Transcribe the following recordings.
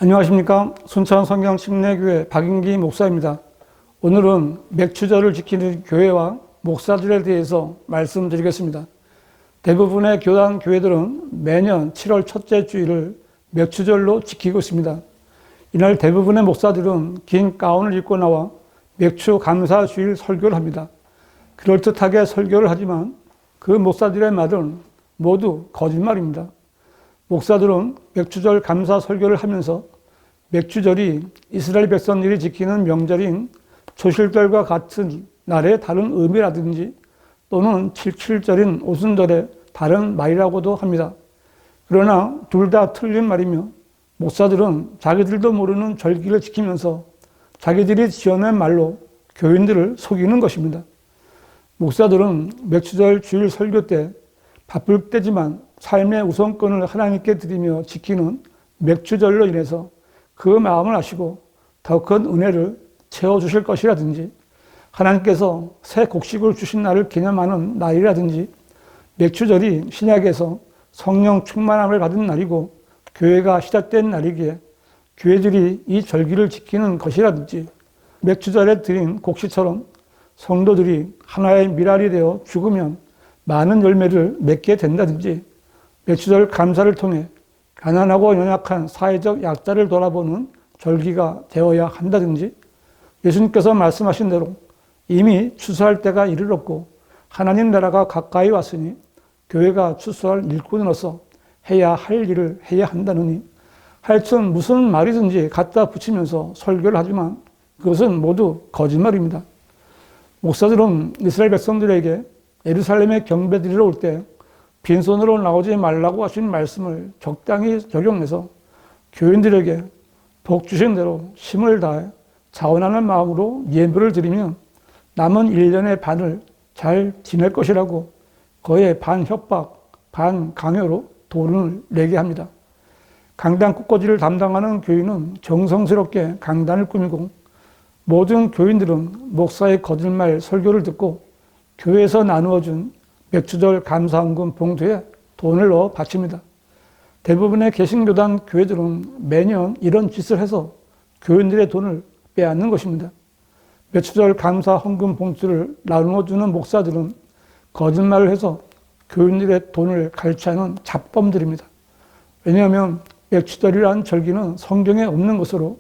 안녕하십니까. 순천 성경침례교회 박인기 목사입니다. 오늘은 맥추절을 지키는 교회와 목사들에 대해서 말씀드리겠습니다. 대부분의 교단 교회들은 매년 7월 첫째 주일을 맥추절로 지키고 있습니다. 이날 대부분의 목사들은 긴 가운을 입고 나와 맥추 감사 주일 설교를 합니다. 그럴듯하게 설교를 하지만 그 목사들의 말은 모두 거짓말입니다. 목사들은 맥추절 감사 설교를 하면서 맥추절이 이스라엘 백성들이 지키는 명절인 초실절과 같은 날의 다른 의미라든지 또는 77절인 오순절의 다른 말이라고도 합니다. 그러나 둘 다 틀린 말이며 목사들은 자기들도 모르는 절기를 지키면서 자기들이 지어낸 말로 교인들을 속이는 것입니다. 목사들은 맥추절 주일 설교 때 바쁠 때지만 삶의 우선권을 하나님께 드리며 지키는 맥추절로 인해서 그 마음을 아시고 더 큰 은혜를 채워주실 것이라든지 하나님께서 새 곡식을 주신 날을 기념하는 날이라든지 맥추절이 신약에서 성령 충만함을 받은 날이고 교회가 시작된 날이기에 교회들이 이 절기를 지키는 것이라든지 맥추절에 드린 곡식처럼 성도들이 하나의 밀알이 되어 죽으면 많은 열매를 맺게 된다든지 맥추절 감사를 통해 가난하고 연약한 사회적 약자를 돌아보는 절기가 되어야 한다든지 예수님께서 말씀하신 대로 이미 추수할 때가 이르렀고 하나님 나라가 가까이 왔으니 교회가 추수할 일꾼으로서 해야 할 일을 해야 한다느니 하여튼 무슨 말이든지 갖다 붙이면서 설교를 하지만 그것은 모두 거짓말입니다. 목사들은 이스라엘 백성들에게 예루살렘에 경배드리러 올 때 빈손으로 나오지 말라고 하신 말씀을 적당히 적용해서 교인들에게 복 주신 대로 힘을 다해 자원하는 마음으로 예물을 드리면 남은 1년의 반을 잘 지낼 것이라고 거의 반 협박, 반 강요로 돈을 내게 합니다. 강단 꽃꽂이를 담당하는 교인은 정성스럽게 강단을 꾸미고 모든 교인들은 목사의 거짓말 설교를 듣고 교회에서 나누어준 맥추절 감사헌금 봉투에 돈을 넣어 바칩니다. 대부분의 개신교단 교회들은 매년 이런 짓을 해서 교인들의 돈을 빼앗는 것입니다. 맥추절 감사헌금 봉투를 나누어주는 목사들은 거짓말을 해서 교인들의 돈을 갈취하는 잡범들입니다. 왜냐하면 맥추절이라는 절기는 성경에 없는 것으로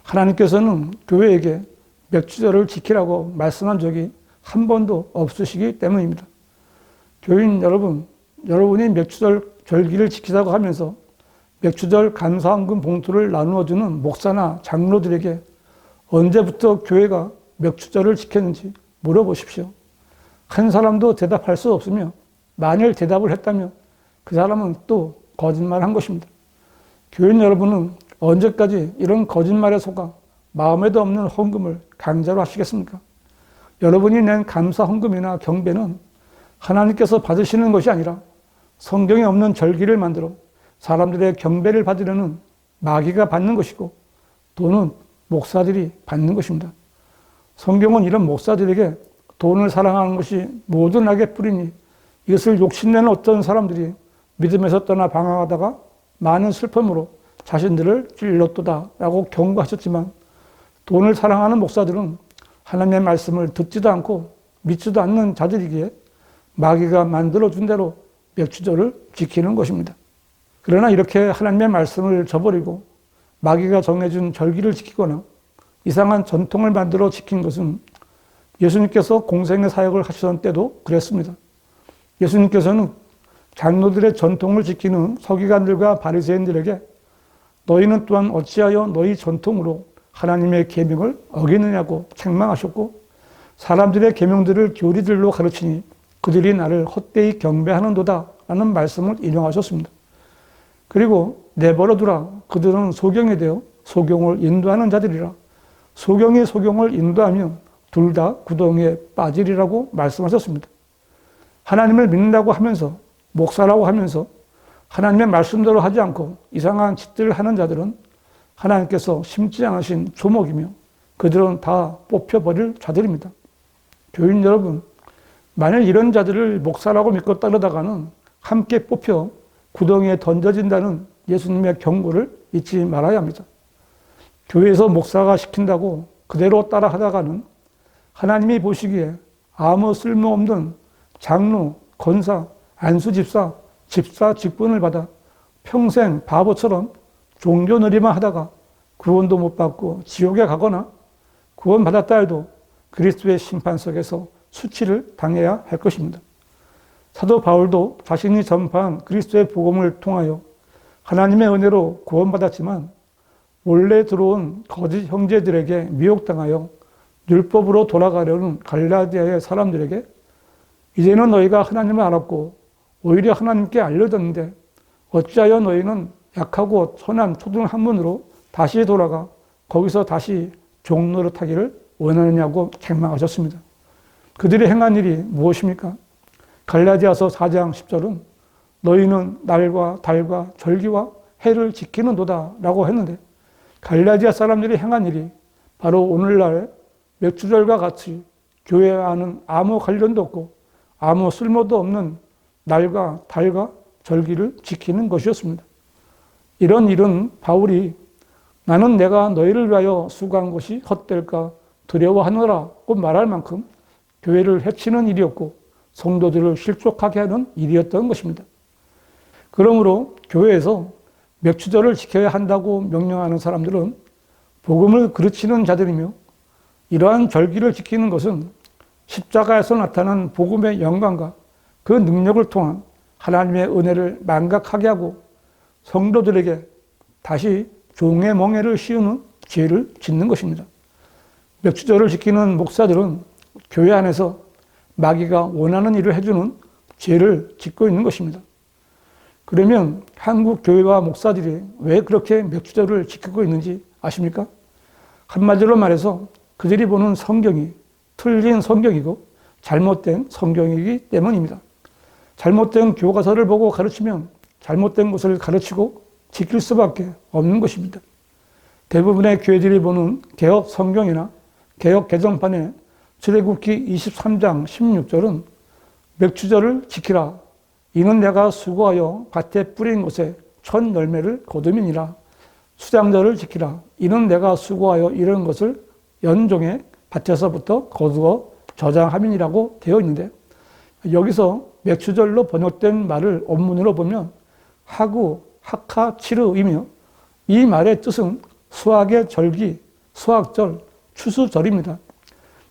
하나님께서는 교회에게 맥추절을 지키라고 말씀한 적이 한 번도 없으시기 때문입니다. 교인 여러분, 여러분이 맥추절 절기를 지키자고 하면서 맥추절 감사헌금 봉투를 나누어주는 목사나 장로들에게 언제부터 교회가 맥추절을 지켰는지 물어보십시오. 한 사람도 대답할 수 없으며 만일 대답을 했다면 그 사람은 또 거짓말한 것입니다. 교인 여러분은 언제까지 이런 거짓말에 속아 마음에도 없는 헌금을 강제로 하시겠습니까? 여러분이 낸 감사 헌금이나 경배는 하나님께서 받으시는 것이 아니라 성경에 없는 절기를 만들어 사람들의 경배를 받으려는 마귀가 받는 것이고 돈은 목사들이 받는 것입니다. 성경은 이런 목사들에게 돈을 사랑하는 것이 모든 악의 뿌리니 이것을 욕심내는 어떤 사람들이 믿음에서 떠나 방황하다가 많은 슬픔으로 자신들을 찔렀도다라고 경고하셨지만 돈을 사랑하는 목사들은 하나님의 말씀을 듣지도 않고 믿지도 않는 자들이기에 마귀가 만들어준 대로 맥추절을 지키는 것입니다. 그러나 이렇게 하나님의 말씀을 저버리고 마귀가 정해준 절기를 지키거나 이상한 전통을 만들어 지킨 것은 예수님께서 공생의 사역을 하시던 때도 그랬습니다. 예수님께서는 장로들의 전통을 지키는 서기관들과 바리새인들에게 너희는 또한 어찌하여 너희 전통으로 하나님의 계명을 어기느냐고 책망하셨고 사람들의 계명들을 교리들로 가르치니 그들이 나를 헛되이 경배하는도다 라는 말씀을 인용하셨습니다. 그리고 내버려두라 그들은 소경이 되어 소경을 인도하는 자들이라 소경이 소경을 인도하면 둘 다 구덩이에 빠지리라고 말씀하셨습니다. 하나님을 믿는다고 하면서 목사라고 하면서 하나님의 말씀대로 하지 않고 이상한 짓들을 하는 자들은 하나님께서 심지 않으신 조목이며 그들은 다 뽑혀버릴 자들입니다. 교인 여러분, 만일 이런 자들을 목사라고 믿고 따르다가는 함께 뽑혀 구덩이에 던져진다는 예수님의 경고를 잊지 말아야 합니다. 교회에서 목사가 시킨다고 그대로 따라 하다가는 하나님이 보시기에 아무 쓸모없는 장로, 권사, 안수집사, 집사 직분을 받아 평생 바보처럼 종교놀이만 하다가 구원도 못 받고 지옥에 가거나 구원받았다 해도 그리스도의 심판 속에서 수치를 당해야 할 것입니다. 사도 바울도 자신이 전파한 그리스도의 복음을 통하여 하나님의 은혜로 구원받았지만 원래 들어온 거짓 형제들에게 미혹당하여 율법으로 돌아가려는 갈라디아의 사람들에게 이제는 너희가 하나님을 알았고 오히려 하나님께 알려졌는데 어찌하여 너희는 약하고 선한 초등 학문으로 다시 돌아가 거기서 다시 종노릇하기를 원하느냐고 책망하셨습니다. 그들이 행한 일이 무엇입니까? 갈라디아서 4장 10절은 너희는 날과 달과 절기와 해를 지키는도다 라고 했는데 갈라디아 사람들이 행한 일이 바로 오늘날 맥주절과 같이 교회와는 아무 관련도 없고 아무 쓸모도 없는 날과 달과 절기를 지키는 것이었습니다. 이런 일은 바울이 나는 내가 너희를 위하여 수고한 것이 헛될까 두려워하노라고 말할 만큼 교회를 해치는 일이었고 성도들을 실족하게 하는 일이었던 것입니다. 그러므로 교회에서 맥주절을 지켜야 한다고 명령하는 사람들은 복음을 그르치는 자들이며 이러한 절기를 지키는 것은 십자가에서 나타난 복음의 영광과 그 능력을 통한 하나님의 은혜를 망각하게 하고 성도들에게 다시 종의 멍에를 씌우는 죄를 짓는 것입니다. 맥주절을 지키는 목사들은 교회 안에서 마귀가 원하는 일을 해주는 죄를 짓고 있는 것입니다. 그러면 한국 교회와 목사들이 왜 그렇게 맥주절을 지키고 있는지 아십니까? 한마디로 말해서 그들이 보는 성경이 틀린 성경이고 잘못된 성경이기 때문입니다. 잘못된 교과서를 보고 가르치면 잘못된 것을 가르치고 지킬 수밖에 없는 것입니다. 대부분의 교회들이 보는 개혁 성경이나 개혁 개정판의 출애굽기 23장 16절은 맥주절을 지키라. 이는 내가 수고하여 밭에 뿌린 곳에 첫 열매를 거둠이니라. 수장절을 지키라. 이는 내가 수고하여 이런 것을 연종의 밭에서부터 거두어 저장함이니라고 되어 있는데 여기서 맥주절로 번역된 말을 원문으로 보면 하구, 하카, 치르이며 이 말의 뜻은 수학의 절기, 수학절, 추수절입니다.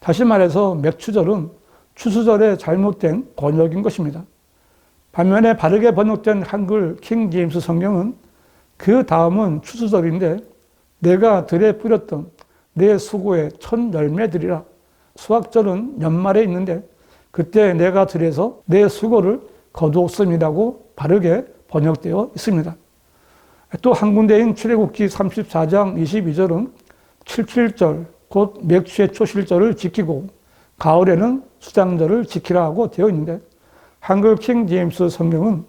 다시 말해서 맥주절은 추수절의 잘못된 번역인 것입니다. 반면에 바르게 번역된 한글 킹 제임스 성경은 그 다음은 추수절인데 내가 들에 뿌렸던 내 수고의 첫 열매들이라. 수학절은 연말에 있는데 그때 내가 들에서 내 수고를 거두었음이라고 바르게 번역되어 있습니다. 또 한 군데인 출애굽기 34장 22절은 칠칠절 곧 맥주의 초실절을 지키고 가을에는 수장절을 지키라 하고 되어 있는데 한글 킹 제임스 성경은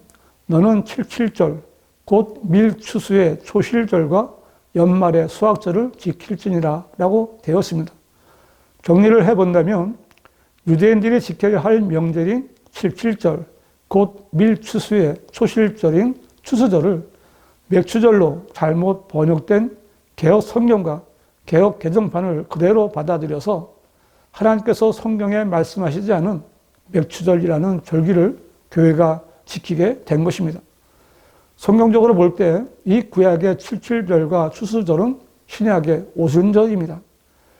너는 칠칠절 곧 밀추수의 초실절과 연말의 수학절을 지킬지니라 라고 되었습니다. 정리를 해본다면 유대인들이 지켜야 할 명절인 칠칠절 곧 밀추수의 초실절인 추수절을 맥주절로 잘못 번역된 개혁 성경과 개혁 개정판을 그대로 받아들여서 하나님께서 성경에 말씀하시지 않은 맥주절이라는 절기를 교회가 지키게 된 것입니다. 성경적으로 볼 때 이 구약의 칠칠절과 추수절은 신약의 오순절입니다.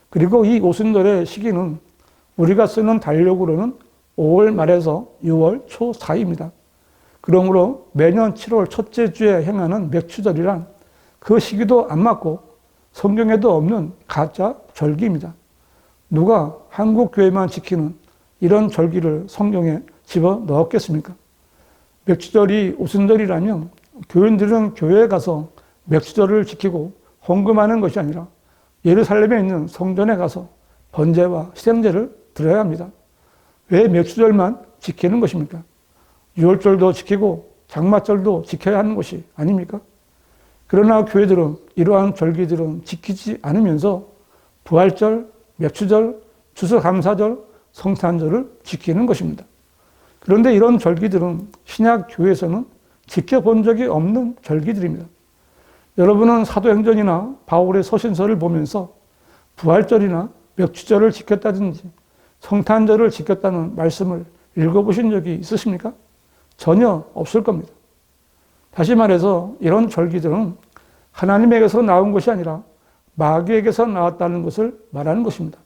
그리고 이 오순절의 시기는 우리가 쓰는 달력으로는 5월 말에서 6월 초 사이입니다. 그러므로 매년 7월 첫째 주에 행하는 맥주절이란 그 시기도 안 맞고 성경에도 없는 가짜 절기입니다. 누가 한국 교회만 지키는 이런 절기를 성경에 집어넣었겠습니까? 맥주절이 오순절이라면 교인들은 교회에 가서 맥주절을 지키고 헌금하는 것이 아니라 예루살렘에 있는 성전에 가서 번제와 희생제를 드려야 합니다. 왜 맥주절만 지키는 것입니까? 유월절도 지키고 장마절도 지켜야 하는 것이 아닙니까? 그러나 교회들은 이러한 절기들은 지키지 않으면서 부활절, 맥주절, 추수감사절, 성탄절을 지키는 것입니다. 그런데 이런 절기들은 신약 교회에서는 지켜본 적이 없는 절기들입니다. 여러분은 사도행전이나 바울의 서신서를 보면서 부활절이나 맥주절을 지켰다든지 성탄절을 지켰다는 말씀을 읽어보신 적이 있으십니까? 전혀 없을 겁니다. 다시 말해서 이런 절기들은 하나님에게서 나온 것이 아니라 마귀에게서 나왔다는 것을 말하는 것입니다.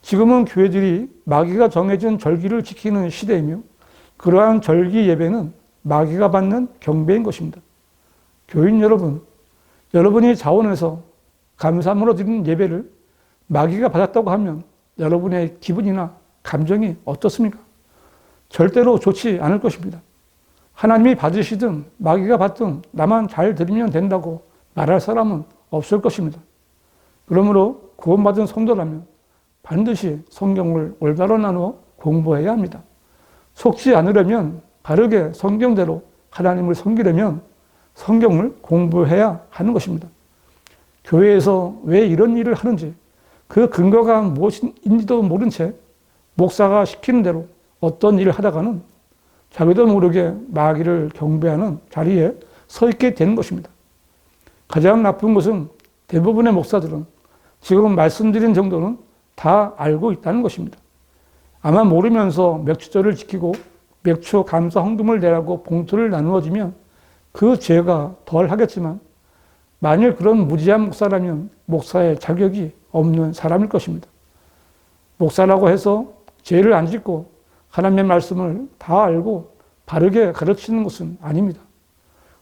지금은 교회들이 마귀가 정해준 절기를 지키는 시대이며 그러한 절기 예배는 마귀가 받는 경배인 것입니다. 교인 여러분, 여러분이 자원해서 감사함으로 드리는 예배를 마귀가 받았다고 하면 여러분의 기분이나 감정이 어떻습니까? 절대로 좋지 않을 것입니다. 하나님이 받으시든 마귀가 받든 나만 잘 드리면 된다고 말할 사람은 없을 것입니다. 그러므로 구원받은 성도라면 반드시 성경을 올바로 나누어 공부해야 합니다. 속지 않으려면 바르게 성경대로 하나님을 섬기려면 성경을 공부해야 하는 것입니다. 교회에서 왜 이런 일을 하는지 그 근거가 무엇인지도 모른 채 목사가 시키는 대로 어떤 일을 하다가는 자기도 모르게 마귀를 경배하는 자리에 서 있게 되는 것입니다. 가장 나쁜 것은 대부분의 목사들은 지금 말씀드린 정도는 다 알고 있다는 것입니다. 아마 모르면서 맥주절을 지키고 맥주 감사 헌금을 내라고 봉투를 나누어주면 그 죄가 덜 하겠지만 만일 그런 무지한 목사라면 목사의 자격이 없는 사람일 것입니다. 목사라고 해서 죄를 안 짓고 하나님의 말씀을 다 알고 바르게 가르치는 것은 아닙니다.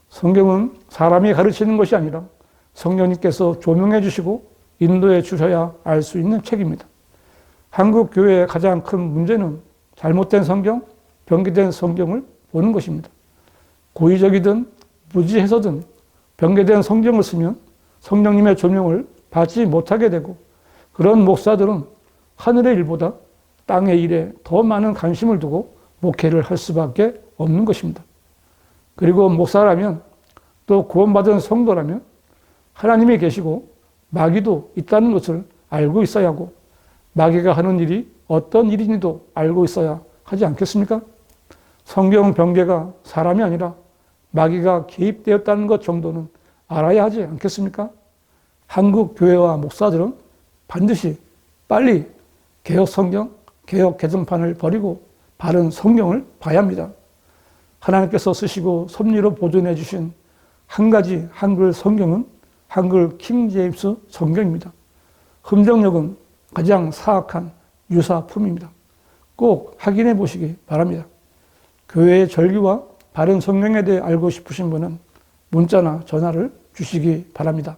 성경은 사람이 가르치는 것이 아니라 성령님께서 조명해 주시고 인도해 주셔야 알 수 있는 책입니다. 한국 교회의 가장 큰 문제는 잘못된 성경, 변개된 성경을 보는 것입니다. 고의적이든 무지해서든 변개된 성경을 쓰면 성령님의 조명을 받지 못하게 되고 그런 목사들은 하늘의 일보다 땅의 일에 더 많은 관심을 두고 목회를 할 수밖에 없는 것입니다. 그리고 목사라면 또 구원받은 성도라면 하나님이 계시고 마귀도 있다는 것을 알고 있어야 하고 마귀가 하는 일이 어떤 일인지도 알고 있어야 하지 않겠습니까? 성경 변개가 사람이 아니라 마귀가 개입되었다는 것 정도는 알아야 하지 않겠습니까? 한국 교회와 목사들은 반드시 빨리 개혁 성경, 개혁 개정판을 버리고 바른 성경을 봐야 합니다. 하나님께서 쓰시고 섭리로 보존해 주신 한 가지 한글 성경은 한글 킹 제임스 성경입니다. 흠정력은 가장 사악한 유사품입니다. 꼭 확인해 보시기 바랍니다. 교회의 절기와 바른 성경에 대해 알고 싶으신 분은 문자나 전화를 주시기 바랍니다.